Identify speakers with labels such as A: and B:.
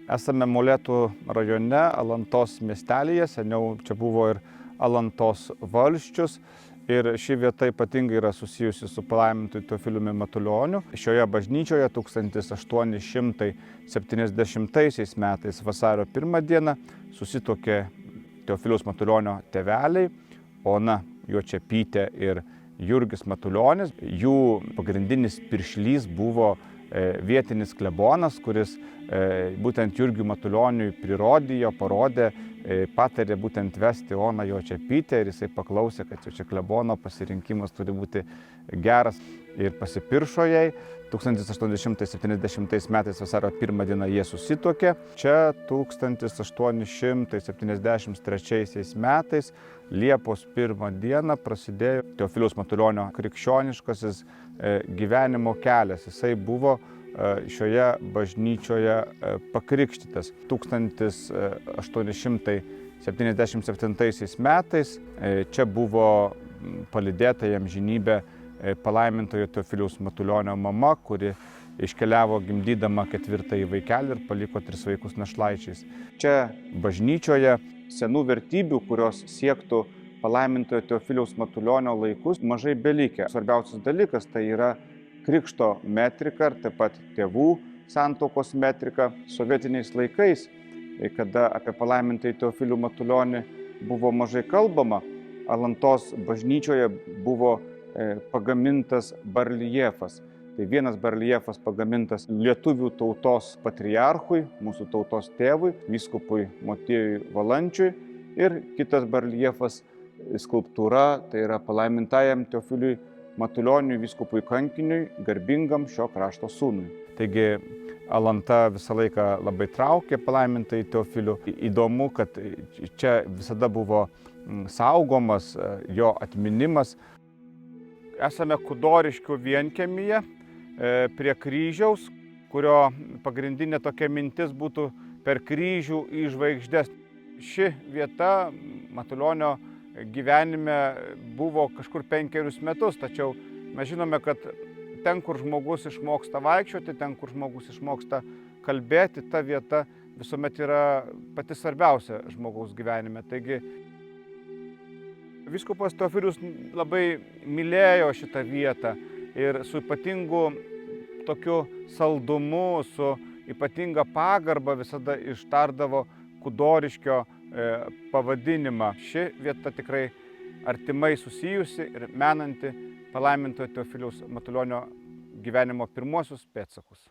A: Esame Molėtų rajone, Alantos miestelyje, seniau čia buvo ir Alantos valsčius. Ir ši vieta ypatingai yra susijusi su palaimintuoju Teofiliumi Matulioniu. Šioje bažnyčioje 1870 metais vasario 1 dieną susituokė Teofiliaus Matulionio tėveliai, Ona Juočepytė ir Jurgis Matulionis. Jų pagrindinis piršlys buvo vietinis klebonas, kuris būtent Jurgiui Matulioniui prirodė, parodė, patarė būtent vesti Oną Juočepytę ir jisai paklausė, kad čia klebono pasirinkimas turi būti geras ir pasipiršo jai. 1870 metais vasario 1 dieną jie susituokė. Čia 1873 metais Liepos 1 dieną prasidėjo Teofiliaus Matulionio krikščioniškasis gyvenimo kelias. Jisai buvo šioje bažnyčioje pakrikštytas. 1877 metais čia buvo palydėta į amžinybę palaimintojo Teofiliaus Matulionio mama, kuri iškeliavo gimdydama 4 vaikelį ir paliko 3 vaikus našlaičiais. Čia bažnyčioje senų vertybių, kurios siektų palaimintojo Teofiliaus Matulionio laikus, mažai belikę. Svarbiausias dalykas tai yra krikšto metrika ir taip pat tėvų santuokos metrika. Sovietiniais laikais, kada apie palaimintąjį Teofilių Matulionį buvo mažai kalbama, Alantos bažnyčioje buvo pagamintas bareljefas. Tai vienas bareljefas pagamintas lietuvių tautos patriarchui, mūsų tautos tėvui, vyskupui Motiejui Valančiui, ir kitas bareljefas skulptūra, tai yra palaimintajam Teofiliui Matulioniui, vyskupui kankiniui, garbingam šio krašto sūnui. Taigi Alanta visą laiką labai traukė palaimintąjį Teofilių. Įdomu, kad čia visada buvo saugomas jo atminimas. Esame Kudoriškių vienkiemyje prie kryžiaus, kurio pagrindinė tokia mintis būtų per kryžių į žvaigždes. Ši vieta Matulionio gyvenime buvo kažkur 5 metus, tačiau mes žinome, kad ten, kur žmogus išmoksta vaikščioti, ten, kur žmogus išmoksta kalbėti, ta vieta visuomet yra pati svarbiausia žmogaus gyvenime. Taigi vyskupas Teofilius labai mylėjo šitą vietą ir su ypatingu tokiu saldumu, su ypatinga pagarba visada ištardavo Kudoriškio pavadinimą. Ši vieta tikrai artimai susijusi ir menanti palaimintojo Teofiliaus Matulionio gyvenimo pirmuosius pėdsakus.